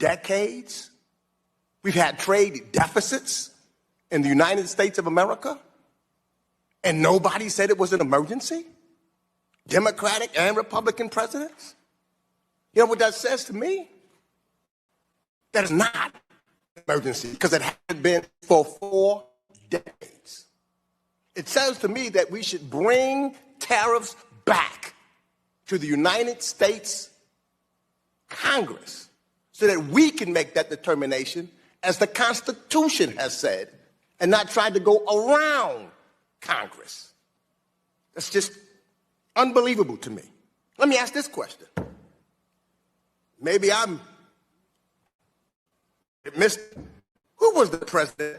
decades, we've had trade deficits in the United States of America, and nobody said it was an emergency? Democratic and Republican presidents? You know what that says to me? That is not an emergency, because it hasn't been for 4 decades. It says to me that we should bring tariffs back to the United States Congress so that we can make that determination as the Constitution has said, and not try to go around Congress. That's just unbelievable to me. Let me ask this question. Maybe I'm missed. Who was the president?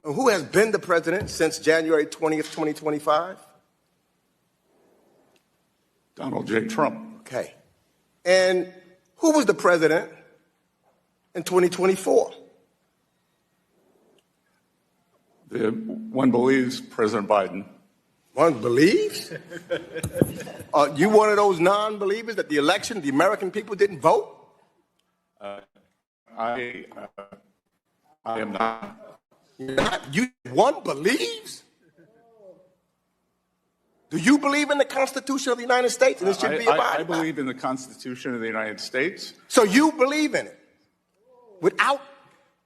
And who has been the president since January 20th, 2025? Donald J. Trump. Okay. And who was the president in 2024? One believes President Biden. One believes? You one of those non-believers that the election, the American people didn't vote? I am not. You're not? One believes? Do you believe in the Constitution of the United States and it should be abided by? I believe in the Constitution of the United States. So you believe in it without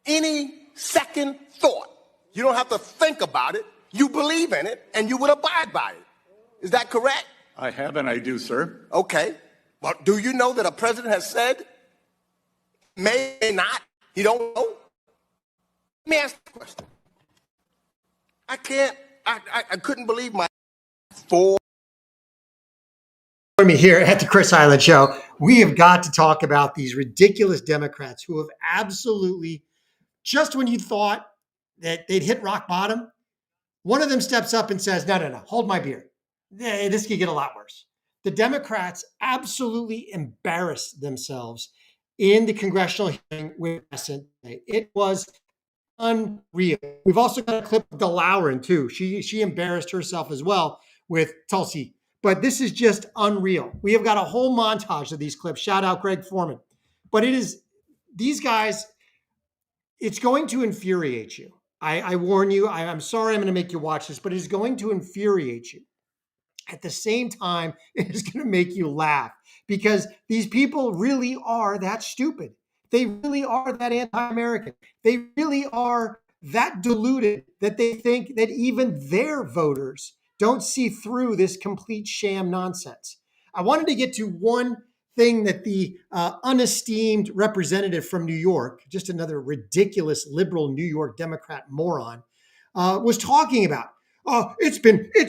any second thought. You don't have to think about it. You believe in it and you would abide by it. Is that correct? I have and I do, sir. Okay. Well, do you know that a president has said, may not, he don't know? Let me ask the question. I couldn't believe my four. Me here at the Chris Island Show, we have got to talk about these ridiculous Democrats who have absolutely, just when you thought that they'd hit rock bottom, one of them steps up and says, no, hold my beer. This could get a lot worse. The Democrats absolutely embarrassed themselves in the congressional hearing with Bessent. It was unreal. We've also got a clip of DeLauren too. She embarrassed herself as well with Tulsi. But this is just unreal. We have got a whole montage of these clips. Shout out Greg Foreman. But it is, these guys, it's going to infuriate you. I warn you, I'm sorry I'm going to make you watch this, but it is going to infuriate you. At the same time, it is going to make you laugh because these people really are that stupid. They really are that anti-American. They really are that deluded that they think that even their voters don't see through this complete sham nonsense. I wanted to get to one thing that the unesteemed representative from New York, just another ridiculous liberal New York Democrat moron, was talking about. It's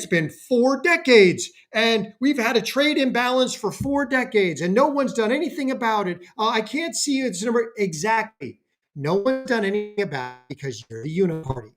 been 4 decades, and we've had a trade imbalance for 4 decades, and no one's done anything about it. I can't see its number exactly. No one's done anything about it because you're the uniparty,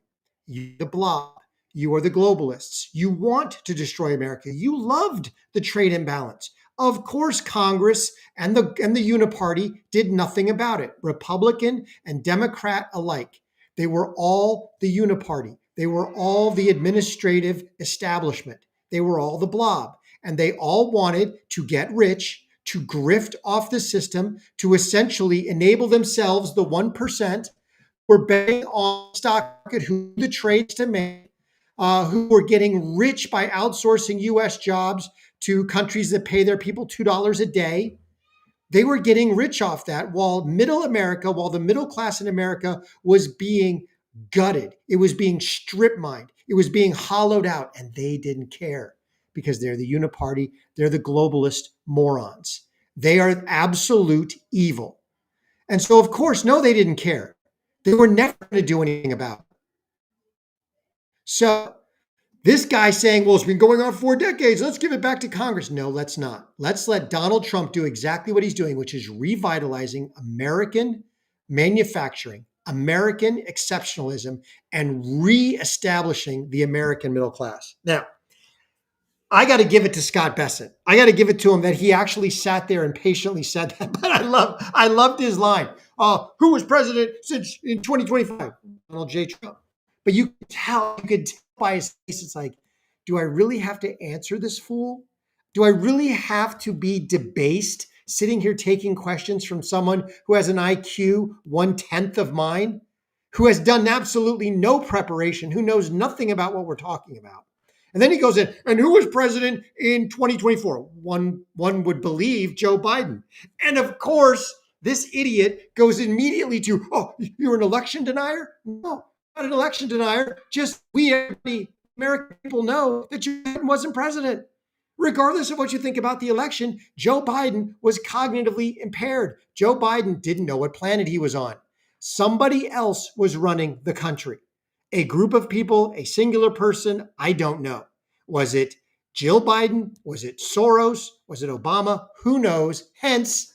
you're the blob. You are the globalists. You want to destroy America. You loved the trade imbalance. Of course, Congress and the uniparty did nothing about it. Republican and Democrat alike. They were all the uniparty. They were all the administrative establishment. They were all the blob. And they all wanted to get rich, to grift off the system, to essentially enable themselves, the 1%, were betting on the stock market, who the trades to make, who were getting rich by outsourcing U.S. jobs to countries that pay their people $2 a day. They were getting rich off that while the middle class in America was being gutted. It was being strip mined. It was being hollowed out, and they didn't care because they're the uniparty. They're the globalist morons. They are absolute evil. And so, of course, no, they didn't care. They were never going to do anything about it. So this guy saying, well, it's been going on 4 decades. Let's give it back to Congress. No, let's not. Let's let Donald Trump do exactly what he's doing, which is revitalizing American manufacturing, American exceptionalism, and reestablishing the American middle class. Now, I got to give it to Scott Bessent. I got to give it to him that he actually sat there and patiently said that. But I loved his line. Who was president since in 2025? Donald J. Trump. But you could tell by his face, it's like, do I really have to answer this fool? Do I really have to be debased sitting here taking questions from someone who has an IQ 1/10 of mine, who has done absolutely no preparation, who knows nothing about what we're talking about. And then he goes in, and who was president in 2024? One would believe Joe Biden. And of course, this idiot goes immediately to, oh, you're an election denier? No, not an election denier. Just we, everybody, American people know that Joe Biden wasn't president. Regardless of what you think about the election, Joe Biden was cognitively impaired. Joe Biden didn't know what planet he was on. Somebody else was running the country. A group of people, a singular person, I don't know. Was it Jill Biden? Was it Soros? Was it Obama? Who knows? Hence,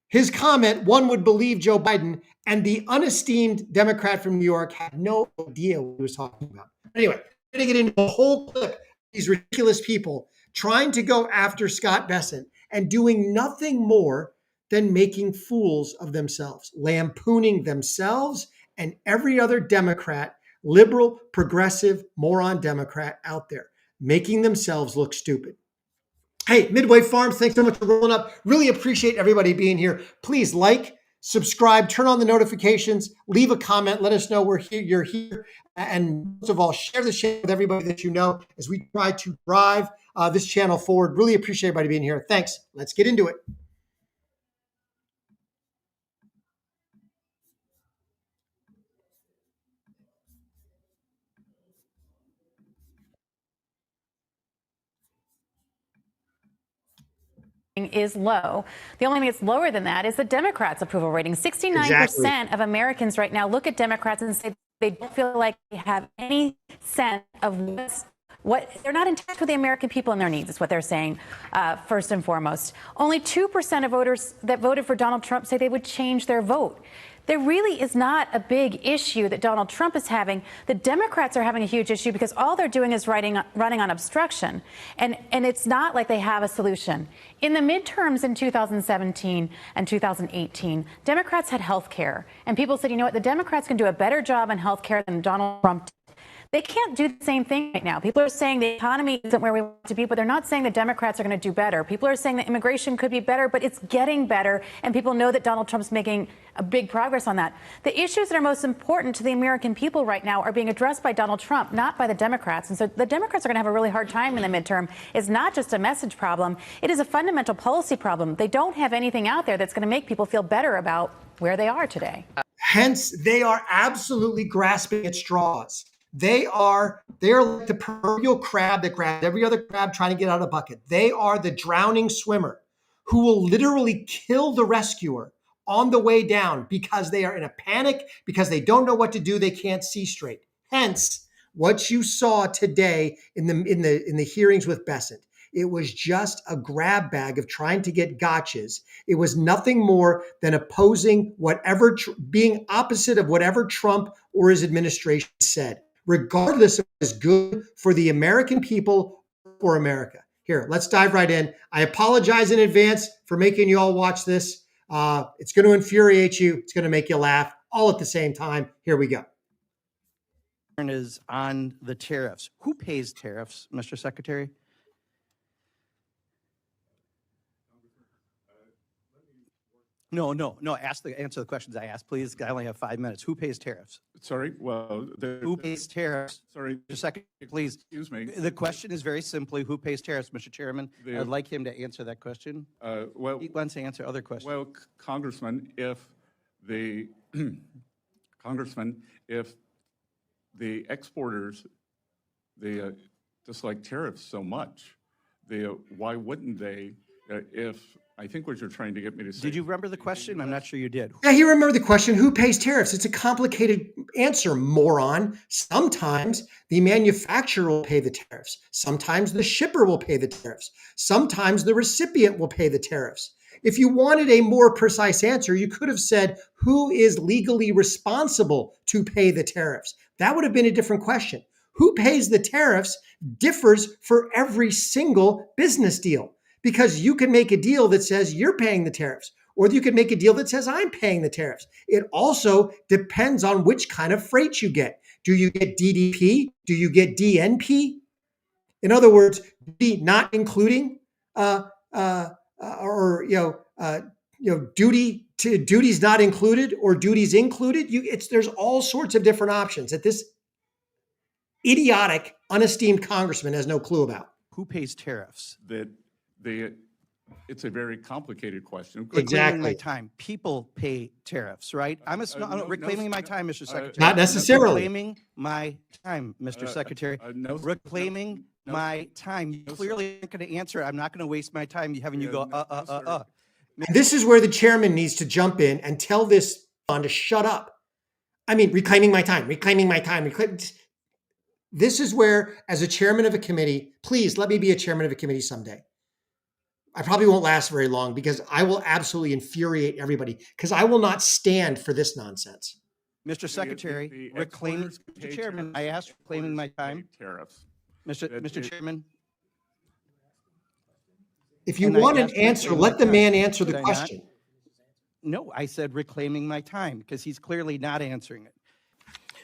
his comment, one would believe Joe Biden, and the unesteemed Democrat from New York had no idea what he was talking about. Anyway, I'm going to get into the whole clip. These ridiculous people trying to go after Scott Bessent and doing nothing more than making fools of themselves, lampooning themselves and every other Democrat, liberal, progressive, moron Democrat out there, making themselves look stupid. Hey, Midway Farms, thanks so much for rolling up. Really appreciate everybody being here. Please like, subscribe, turn on the notifications, leave a comment, let us know you're here. And most of all, share the show with everybody that you know as we try to drive this channel forward. Really appreciate everybody being here. Thanks. Let's get into it. Is low. The only thing that's lower than that is the Democrats' approval rating. 69% of Americans right now look at Democrats and say they don't feel like they have any sense of what they're not in touch with the American people and their needs, is what they're saying, first and foremost. Only 2% of voters that voted for Donald Trump say they would change their vote. There really is not a big issue that Donald Trump is having. The Democrats are having a huge issue because all they're doing is running on obstruction. And it's not like they have a solution. In the midterms in 2017 and 2018, Democrats had health care. And people said, you know what, the Democrats can do a better job on health care than Donald Trump did. They can't do the same thing right now. People are saying the economy isn't where we want it to be, but they're not saying the Democrats are going to do better. People are saying that immigration could be better, but it's getting better, and people know that Donald Trump's making a big progress on that. The issues that are most important to the American people right now are being addressed by Donald Trump, not by the Democrats. And so the Democrats are going to have a really hard time in the midterm. It's not just a message problem. It is a fundamental policy problem. They don't have anything out there that's going to make people feel better about where they are today. Hence, they are absolutely grasping at straws. They're like the proverbial crab that grabs every other crab trying to get out of a bucket. They are the drowning swimmer who will literally kill the rescuer on the way down because they are in a panic, because they don't know what to do. They can't see straight. Hence, what you saw today in the hearings with Bessent. It was just a grab bag of trying to get gotchas. It was nothing more than opposing being opposite of whatever Trump or his administration said, regardless of what is good for the American people or America. Here, let's dive right in. I apologize in advance for making you all watch this. It's going to infuriate you. It's going to make you laugh all at the same time. Here we go. Is on the tariffs. Who pays tariffs, Mr. Secretary? No. Answer the questions I asked, please. I only have 5 minutes. Who pays tariffs? Sorry, well, Who pays tariffs? sorry, Mr. Secretary, please. excuse me. The question is very simply, who pays tariffs, Mr. Chairman? I'd like him to answer that question. Well, He wants to answer other questions. well, Congressman, if the exporters, they dislike tariffs so much, why wouldn't they, if I think what you're trying to get me to say. Did you remember the question? I'm not sure you did. Yeah, you remember the question, who pays tariffs? It's a complicated answer, moron. Sometimes the manufacturer will pay the tariffs. Sometimes the shipper will pay the tariffs. Sometimes the recipient will pay the tariffs. If you wanted a more precise answer, you could have said, who is legally responsible to pay the tariffs? That would have been a different question. Who pays the tariffs differs for every single business deal. Because you can make a deal that says you're paying the tariffs, or you could make a deal that says I'm paying the tariffs. It also depends on which kind of freight you get. Do you get DDP? Do you get DNP? In other words, not including duties not included or duties included. There's all sorts of different options that this idiotic, unesteemed congressman has no clue about. Who pays tariffs? It's a very complicated question. Reclaiming my time. People pay tariffs, right? Reclaiming my time, Mr. Secretary. Not necessarily. Reclaiming my time, Mr. Secretary. Reclaiming my time. You clearly aren't going to answer. I'm not going to waste my time having you go, This is where the chairman needs to jump in and tell this fund to shut up. I mean, reclaiming my time. This is where, as a chairman of a committee, please let me be a chairman of a committee someday. I probably won't last very long because I will absolutely infuriate everybody because I will not stand for this nonsense. Mr. Secretary, reclaiming, Mr. Chairman, I asked reclaiming my time. Tariffs. Mr. Chairman. If you want an answer, let the man answer the question. No, I said reclaiming my time because he's clearly not answering it.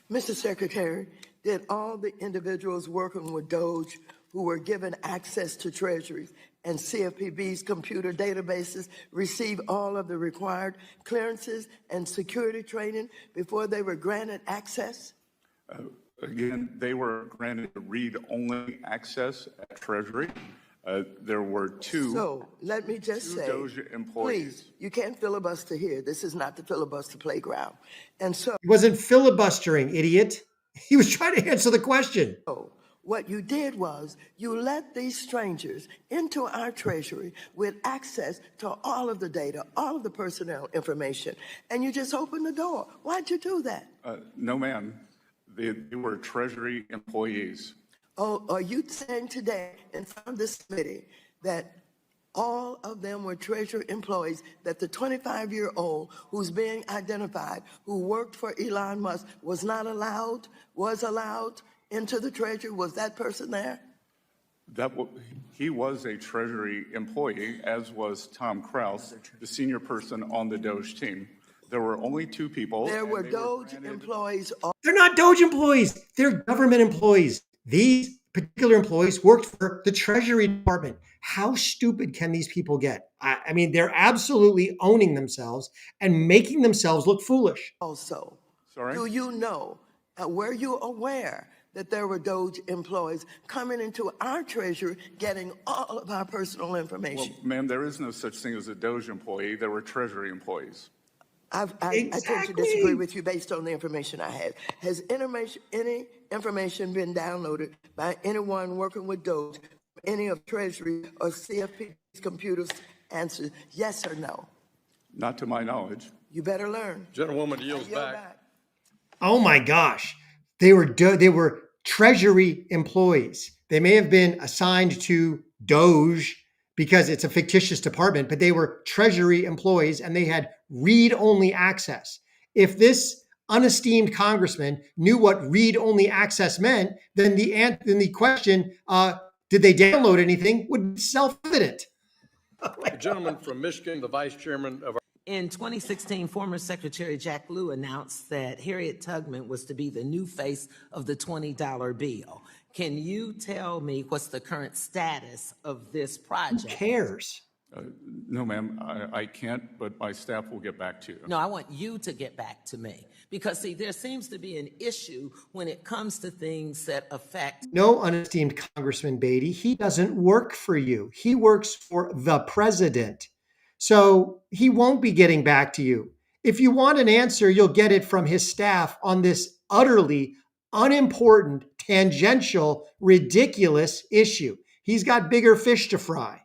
Mr. Secretary, did all the individuals working with DOGE who were given access to Treasuries and CFPB's computer databases receive all of the required clearances and security training before they were granted access? Again, they were granted read-only access at Treasury. There were two. So let me just say, DOGE employees. please, you can't filibuster here. This is not the filibuster playground. And so He wasn't filibustering, idiot. He was trying to answer the question. what you did was you let these strangers into our Treasury with access to all of the data, all of the personnel information, and you just opened the door. Why'd you do that? No, ma'am. They were Treasury employees. Oh, are you saying today in front of this committee that all of them were Treasury employees, that the 25-year-old who's being identified, who worked for Elon Musk, was allowed into the Treasury? Was that person there? He was a Treasury employee, as was Tom Krause, the senior person on the DOGE team. There were only two people. There were DOGE employees. They're not DOGE employees. They're government employees. These particular employees worked for the Treasury Department. How stupid can these people get? I mean, they're absolutely owning themselves and making themselves look foolish. Also, Sorry? do you know, were you aware that there were DOGE employees coming into our Treasury getting all of our personal information? Well, ma'am, there is no such thing as a DOGE employee. There were Treasury employees. I tend to disagree with you based on the information I had. Has any information been downloaded by anyone working with DOGE, any of Treasury or CFP's computers? Answer yes or no. Not to my knowledge. You better learn. Gentlewoman yields back. Oh my gosh. They were Treasury employees. They may have been assigned to DOGE because it's a fictitious department, but they were Treasury employees and they had read-only access. If this unesteemed congressman knew what read-only access meant, then the question, did they download anything, would be self-evident. The gentleman from Michigan, the vice chairman of our. In 2016, former Secretary Jack Lew announced that Harriet Tubman was to be the new face of the $20 bill. Can you tell me what's the current status of this project? Who cares? No, ma'am, I can't, but my staff will get back to you. No, I want you to get back to me. Because, see, there seems to be an issue when it comes to things that affect. No, unesteemed Congressman Beatty, he doesn't work for you. He works for the president. So he won't be getting back to you. If you want an answer, you'll get it from his staff on this utterly unimportant, tangential, ridiculous issue. He's got bigger fish to fry.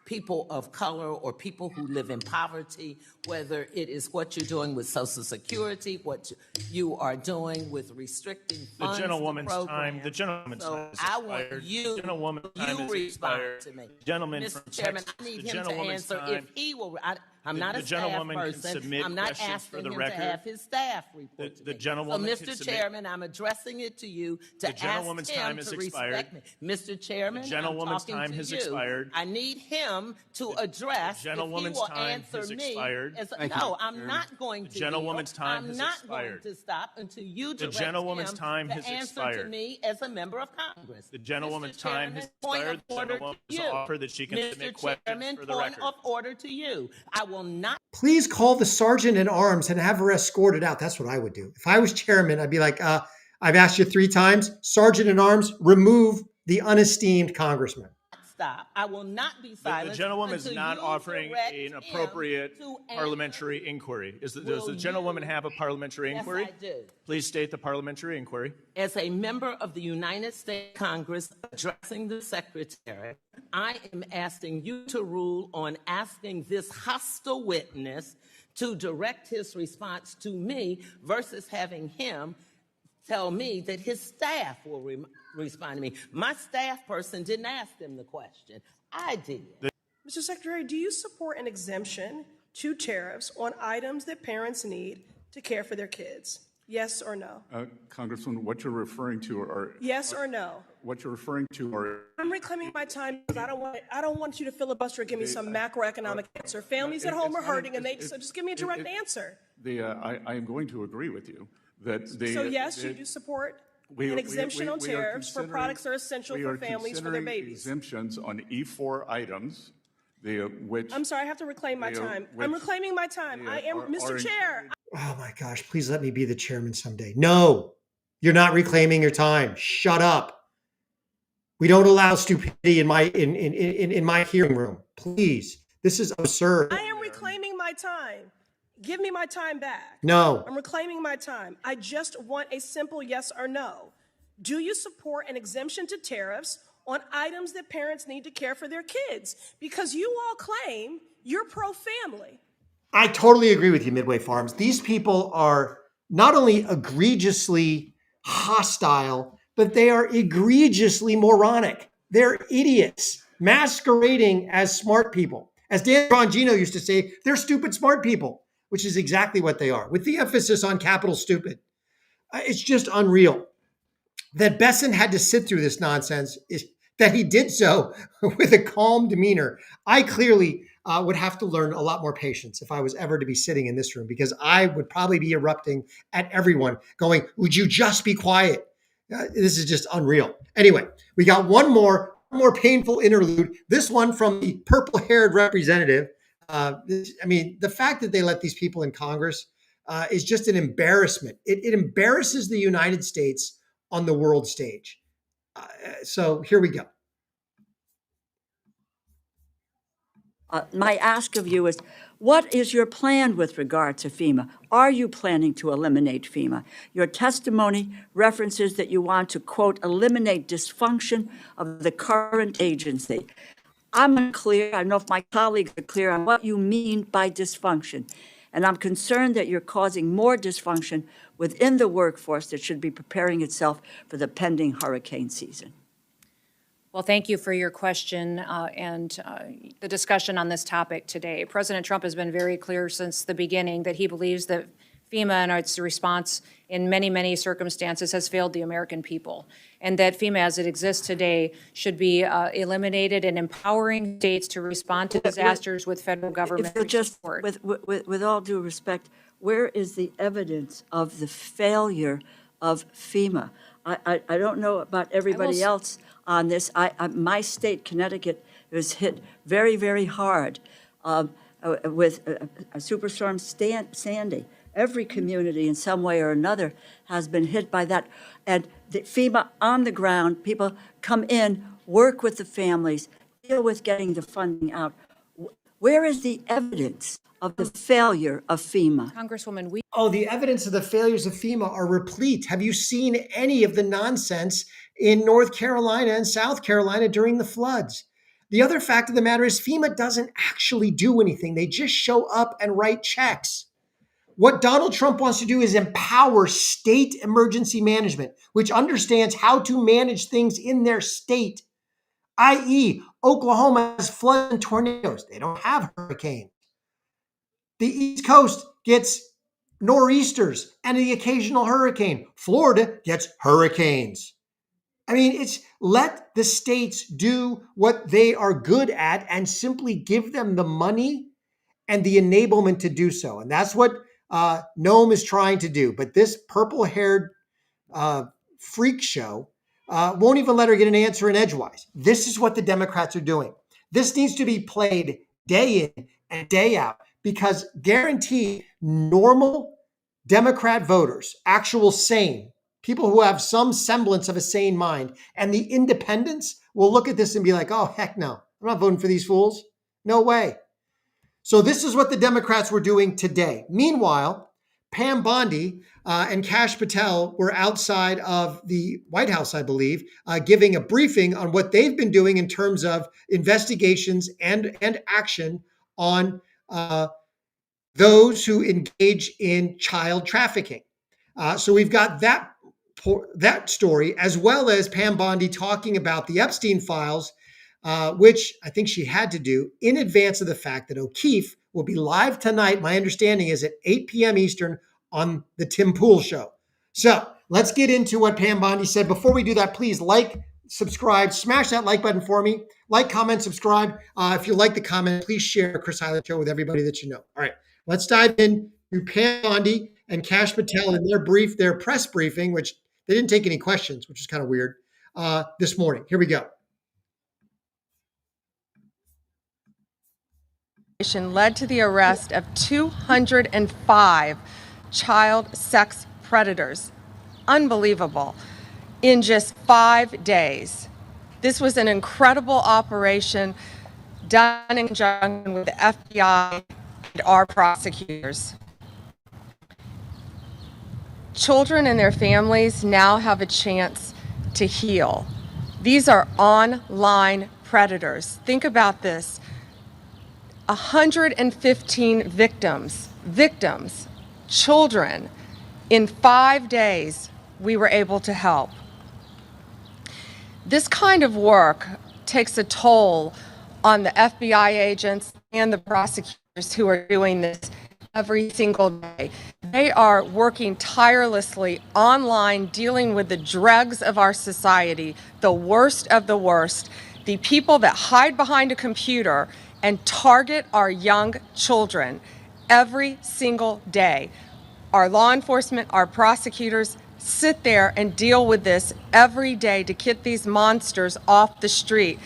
People of color or people who live in poverty, whether it is what you're doing with Social Security, what you are doing with restricting funds. The gentlewoman's time. The gentleman's time is I want expired. you. The gentlewoman's time is respond expired. to me, Gentleman Mr. from Chairman. Texas. I need The him to gentlewoman's answer time. if he will. I'm not a staff gentlewoman can person. submit I'm not questions for asking the him record. to have his staff report to The me. gentlewoman So, can Mr. submit- Chairman, I'm addressing it to you to ask gentlewoman's him time has to expired. respect me. Mr. Chairman, The gentlewoman's I'm talking time to has you. expired. I need him to address the gentlewoman's if he will time answer has me. expired. No, I'm not going to. The gentlewoman's yield. time I'm has not expired. going to stop until you The direct gentlewoman's him time to has answer expired. to me as a member of Congress. The gentlewoman's Mr. time Chairman, has point expired. of The order gentlewoman to has you. offered that she can submit Mr. questions Chairman, for the point record. of order to you. I will not. Please call the sergeant in arms and have her escorted out. That's what I would do. If I was chairman, I'd be like, I've asked you 3 times. Sergeant in arms, remove the unesteemed congressman. Stop. I will not be silent. The gentlewoman is until not you offering direct an him appropriate to parliamentary inquiry. Does the Will gentlewoman you- have a parliamentary inquiry? Yes, I do. Please state the parliamentary inquiry. As a member of the United States Congress addressing the Secretary, I am asking you to rule on asking this hostile witness to direct his response to me versus having him tell me that his staff will respond to me. My staff person didn't ask him the question. I did. Mr. Secretary, do you support an exemption to tariffs on items that parents need to care for their kids? Yes or no? Congressman, what you're referring to are Yes or no? what you're referring to are I'm reclaiming my time because I don't want you to filibuster and give me some macroeconomic answer. Families at home are hurting, and so just give me a direct answer. I am going to agree with you that So yes, you do support an exemption on tariffs for products that are essential for families for their babies. Exemptions on E4 items, which I'm sorry, I have to reclaim my time. I'm reclaiming my time. I am, Mr. Chair. Oh my gosh, please let me be the chairman someday. No, you're not reclaiming your time. Shut up. We don't allow stupidity in my hearing room. Please. This is absurd. I am reclaiming my time. Give me my time back. No. I'm reclaiming my time. I just want a simple yes or no. Do you support an exemption to tariffs on items that parents need to care for their kids? Because you all claim you're pro-family. I totally agree with you, Midway Farms. These people are not only egregiously hostile, but they are egregiously moronic. They're idiots masquerading as smart people. As Dan Bongino used to say, they're stupid smart people, which is exactly what they are, with the emphasis on capital stupid. It's just unreal that Bessent had to sit through this nonsense, that he did so with a calm demeanor. I clearly would have to learn a lot more patience if I was ever to be sitting in this room, because I would probably be erupting at everyone going, would you just be quiet? This is just unreal. Anyway, we got one more painful interlude. This one from the purple-haired representative. The fact that they let these people in Congress is just an embarrassment. It embarrasses the United States on the world stage. So here we go. My ask of you is, what is your plan with regard to FEMA? Are you planning to eliminate FEMA? Your testimony references that you want to, quote, eliminate dysfunction of the current agency. I'm unclear. I don't know if my colleagues are clear on what you mean by dysfunction. And I'm concerned that you're causing more dysfunction within the workforce that should be preparing itself for the pending hurricane season. Well, thank you for your question and the discussion on this topic today. President Trump has been very clear since the beginning that he believes that FEMA and its response in many, many circumstances has failed the American people, and that FEMA as it exists today should be eliminated and empowering states to respond to disasters with federal government support. With all due respect, where is the evidence of the failure of FEMA? I don't know about everybody else on this. My state, Connecticut, was hit very, very hard with Superstorm Sandy. Every community in some way or another has been hit by that. And the FEMA on the ground, people come in, work with the families, deal with getting the funding out. Where is the evidence of the failure of FEMA? Congresswoman, the evidence of the failures of FEMA are replete. Have you seen any of the nonsense in North Carolina and South Carolina during the floods? The other fact of the matter is FEMA doesn't actually do anything. They just show up and write checks. What Donald Trump wants to do is empower state emergency management, which understands how to manage things in their state, i.e., Oklahoma has floods and tornadoes. They don't have hurricanes. The East Coast gets nor'easters and the occasional hurricane. Florida gets hurricanes. I mean, it's let the states do what they are good at and simply give them the money and the enablement to do so. And that's what Noam is trying to do. But this purple-haired freak show won't even let her get an answer in edgewise. This is what the Democrats are doing. This needs to be played day in and day out, because guarantee normal Democrat voters, actual sane people who have some semblance of a sane mind, and the independents will look at this and be like, oh, heck no, I'm not voting for these fools. No way. So this is what the Democrats were doing today. Meanwhile, Pam Bondi and Kash Patel were outside of the White House, I believe, giving a briefing on what they've been doing in terms of investigations and action on those who engage in child trafficking. So we've got that story, as well as Pam Bondi talking about the Epstein files, which I think she had to do in advance of the fact that O'Keefe will be live tonight. My understanding is at 8 p.m. Eastern on the Tim Pool Show. So let's get into what Pam Bondi said. Before we do that, please like, subscribe, smash that like button for me. Like, comment, subscribe. If you like the comment, please share Chris Hyland Show with everybody that you know. All right, let's dive in to Pam Bondi and Kash Patel in their press briefing, which they didn't take any questions, which is kind of weird, this morning. Here we go. Led to the arrest of 205 child sex predators. Unbelievable. In just 5 days. This was an incredible operation done in conjunction with the FBI and our prosecutors. Children and their families now have a chance to heal. These are online predators. Think about this. 115 victims, children. In 5 days, we were able to help. This kind of work takes a toll on the FBI agents and the prosecutors who are doing this every single day. They are working tirelessly online, dealing with the dregs of our society, the worst of the worst, the people that hide behind a computer and target our young children every single day. Our law enforcement, our prosecutors sit there and deal with this every day to get these monsters off the street.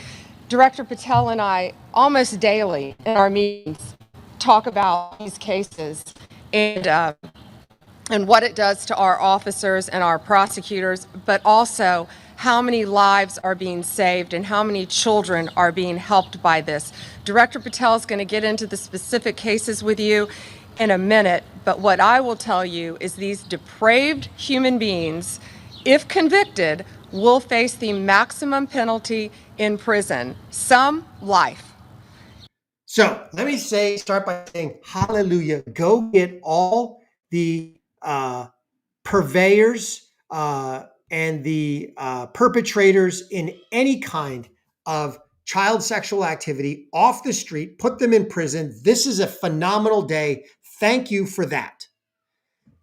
Director Patel and I, almost daily in our meetings, talk about these cases and what it does to our officers and our prosecutors, but also how many lives are being saved and how many children are being helped by this. Director Patel is going to get into the specific cases with you in a minute, but what I will tell you is these depraved human beings, if convicted, will face the maximum penalty in prison, some life. So let me start by saying, hallelujah. Go get all the purveyors and the perpetrators in any kind of child sexual activity off the street, put them in prison. This is a phenomenal day. Thank you for that.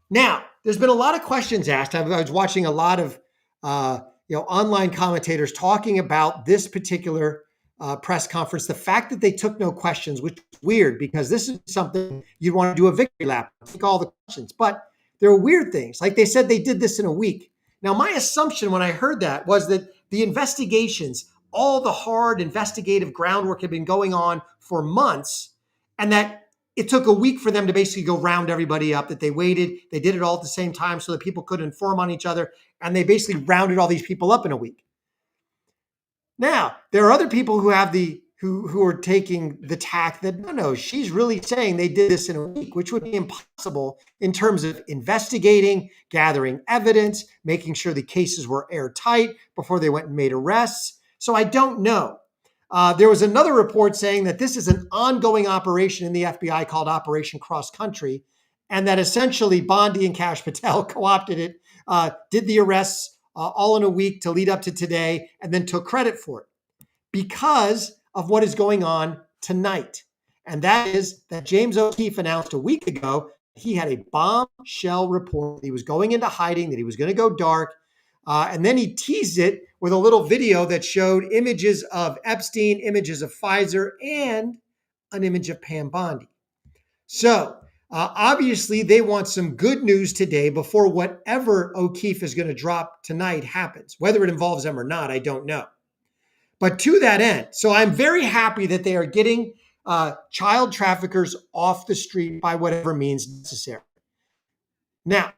Now, there's been a lot of questions asked. I was watching a lot of online commentators talking about this particular press conference. The fact that they took no questions, which is weird because this is something you'd want to do a victory lap, take all the questions. But there were weird things. Like they said they did this in a week. Now, my assumption when I heard that was that the investigations, all the hard investigative groundwork had been going on for months, and that it took a week for them to basically go round everybody up, that they waited, they did it all at the same time so that people could inform on each other, and they basically rounded all these people up in a week. Now, there are other people who have who are taking the tack that, no, she's really saying they did this in a week, which would be impossible in terms of investigating, gathering evidence, making sure the cases were airtight before they went and made arrests. So I don't know. There was another report saying that this is an ongoing operation in the FBI called Operation Cross Country, and that essentially Bondi and Kash Patel co-opted it, did the arrests all in a week to lead up to today, and then took credit for it because of what is going on tonight. And that is that James O'Keefe announced a week ago he had a bombshell report. He was going into hiding, that he was going to go dark. And then he teased it with a little video that showed images of Epstein, images of Pfizer, and an image of Pam Bondi. So obviously they want some good news today before whatever O'Keefe is going to drop tonight happens. Whether it involves them or not, I don't know. But to that end, so I'm very happy that they are getting child traffickers off the street by whatever means necessary. Now,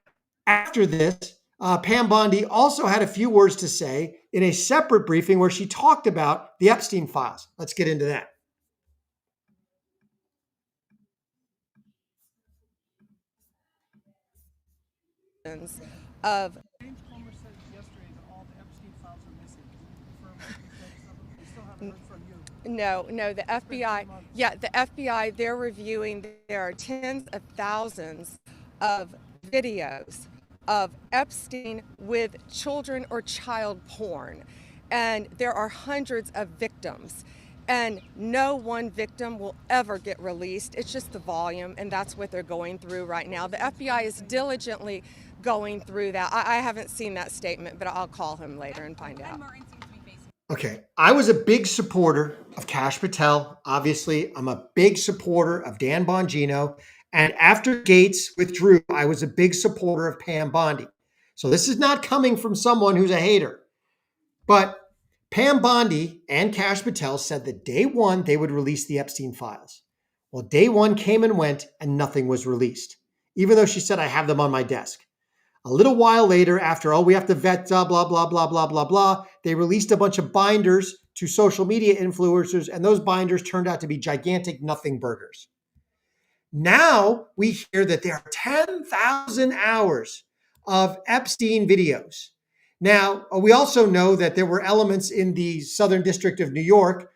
after this, Pam Bondi also had a few words to say in a separate briefing where she talked about the Epstein files. Let's get into that. Of No, the FBI, the FBI, they're reviewing, there are tens of thousands of videos of Epstein with children or child porn. And there are hundreds of victims. And no one victim will ever get released. It's just the volume, and that's what they're going through right now. The FBI is diligently going through that. I haven't seen that statement, but I'll call him later and find out. Okay, I was a big supporter of Kash Patel. Obviously, I'm a big supporter of Dan Bongino. And after Gates withdrew, I was a big supporter of Pam Bondi. So this is not coming from someone who's a hater. But Pam Bondi and Kash Patel said that day one, they would release the Epstein files. Well, day one came and went and nothing was released, even though she said, I have them on my desk. A little while later, after, we have to vet, blah, blah, blah, blah, blah, blah, they released a bunch of binders to social media influencers, and those binders turned out to be gigantic nothing burgers. Now we hear that there are 10,000 hours of Epstein videos. Now, we also know that there were elements in the Southern District of New York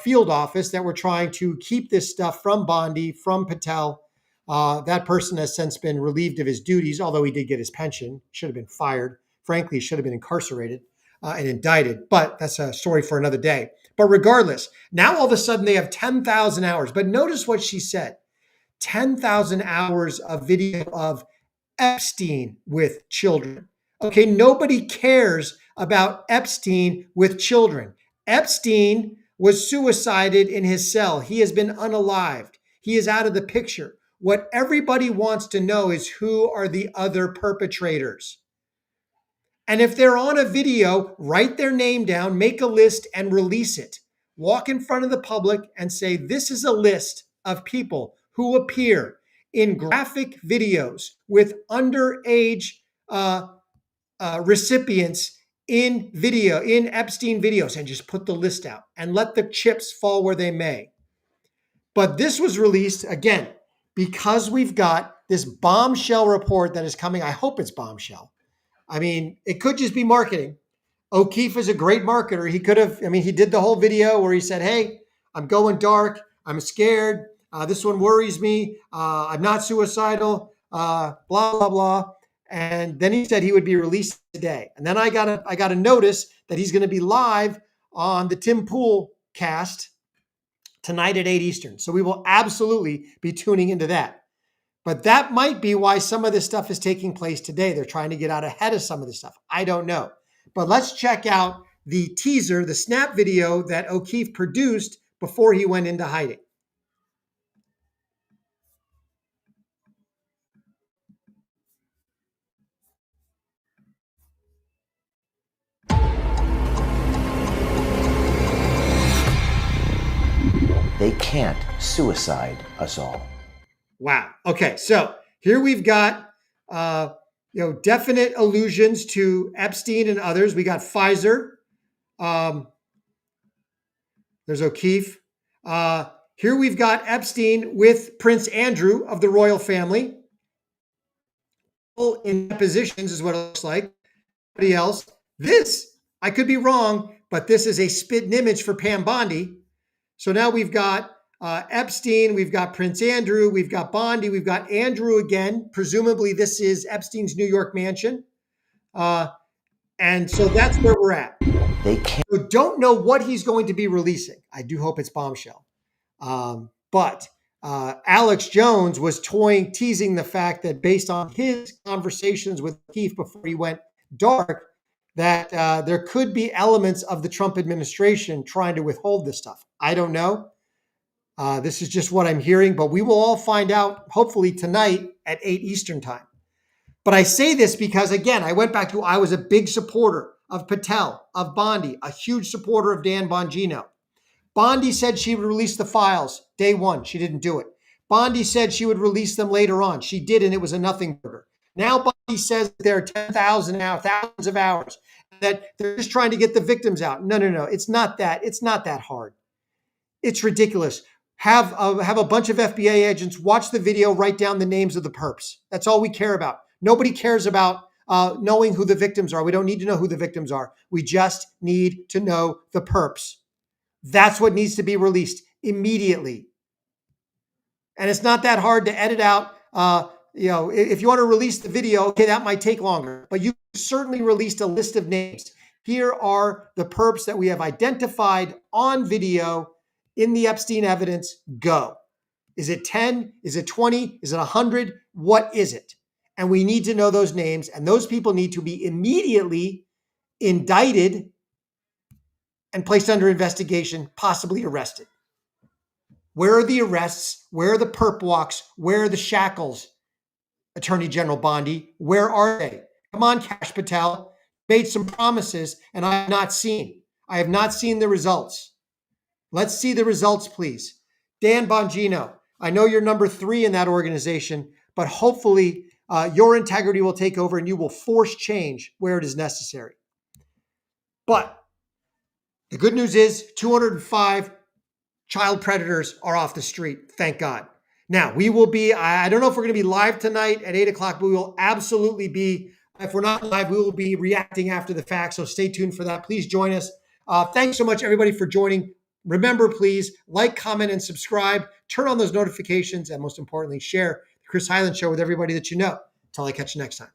field office that were trying to keep this stuff from Bondi, from Patel. That person has since been relieved of his duties, although he did get his pension, should have been fired. Frankly, should have been incarcerated and indicted, but that's a story for another day. But regardless, now all of a sudden they have 10,000 hours. But notice what she said, 10,000 hours of video of Epstein with children. Okay, nobody cares about Epstein with children. Epstein was suicided in his cell. He has been unalived. He is out of the picture. What everybody wants to know is who are the other perpetrators. And if they're on a video, write their name down, make a list and release it. Walk in front of the public and say, this is a list of people who appear in graphic videos with underage recipients in Epstein videos, and just put the list out and let the chips fall where they may. But this was released, again, because we've got this bombshell report that is coming. I hope it's bombshell. I mean, it could just be marketing. O'Keefe is a great marketer. He could have, he did the whole video where he said, hey, I'm going dark. I'm scared. This one worries me. I'm not suicidal, blah, blah, blah. And then he said he would be released today. And then I got a notice that he's going to be live on the Tim Pool cast tonight at 8 Eastern. So we will absolutely be tuning into that. But that might be why some of this stuff is taking place today. They're trying to get out ahead of some of this stuff. I don't know. But let's check out the teaser, the snap video that O'Keefe produced before he went into hiding. They can't suicide us all. Wow. Okay. So here we've got, definite allusions to Epstein and others. We got Pfizer. There's O'Keefe. Here we've got Epstein with Prince Andrew of the royal family. In positions is what it looks like. Anybody else? This, I could be wrong, but this is a spitting image for Pam Bondi. So now we've got Epstein, we've got Prince Andrew, we've got Bondi, we've got Andrew again. Presumably this is Epstein's New York mansion. And so that's where we're at. They can't. So don't know what he's going to be releasing. I do hope it's bombshell. But Alex Jones was teasing the fact that based on his conversations with Keefe before he went dark, that there could be elements of the Trump administration trying to withhold this stuff. I don't know. This is just what I'm hearing, but we will all find out hopefully tonight at 8 Eastern time. But I say this because, again, I went back to, I was a big supporter of Patel, of Bondi, a huge supporter of Dan Bongino. Bondi said she would release the files day one. She didn't do it. Bondi said she would release them later on. She did, and it was a nothing burger. Now Bondi says there are 10,000 now, thousands of hours, that they're just trying to get the victims out. No. It's not that. It's not that hard. It's ridiculous. Have a bunch of FBI agents watch the video, write down the names of the perps. That's all we care about. Nobody cares about knowing who the victims are. We don't need to know who the victims are. We just need to know the perps. That's what needs to be released immediately. And it's not that hard to edit out. If you want to release the video, okay, that might take longer, but you certainly released a list of names. Here are the perps that we have identified on video in the Epstein evidence. Go. Is it 10? Is it 20? Is it 100? What is it? And we need to know those names, and those people need to be immediately indicted and placed under investigation, possibly arrested. Where are the arrests? Where are the perp walks? Where are the shackles, Attorney General Bondi? Where are they? Come on, Kash Patel. Made some promises, and I have not seen. I have not seen the results. Let's see the results, please. Dan Bongino, I know you're number 3 in that organization, but hopefully your integrity will take over and you will force change where it is necessary. But the good news is 205 child predators are off the street. Thank God. Now, we will be, I don't know if we're going to be live tonight at 8 o'clock, but we will absolutely be, if we're not live, we will be reacting after the fact. So stay tuned for that. Please join us. Thanks so much, everybody, for joining. Remember, please like, comment, and subscribe. Turn on those notifications. And most importantly, share the Chris Highland Show with everybody that you know. Until I catch you next time.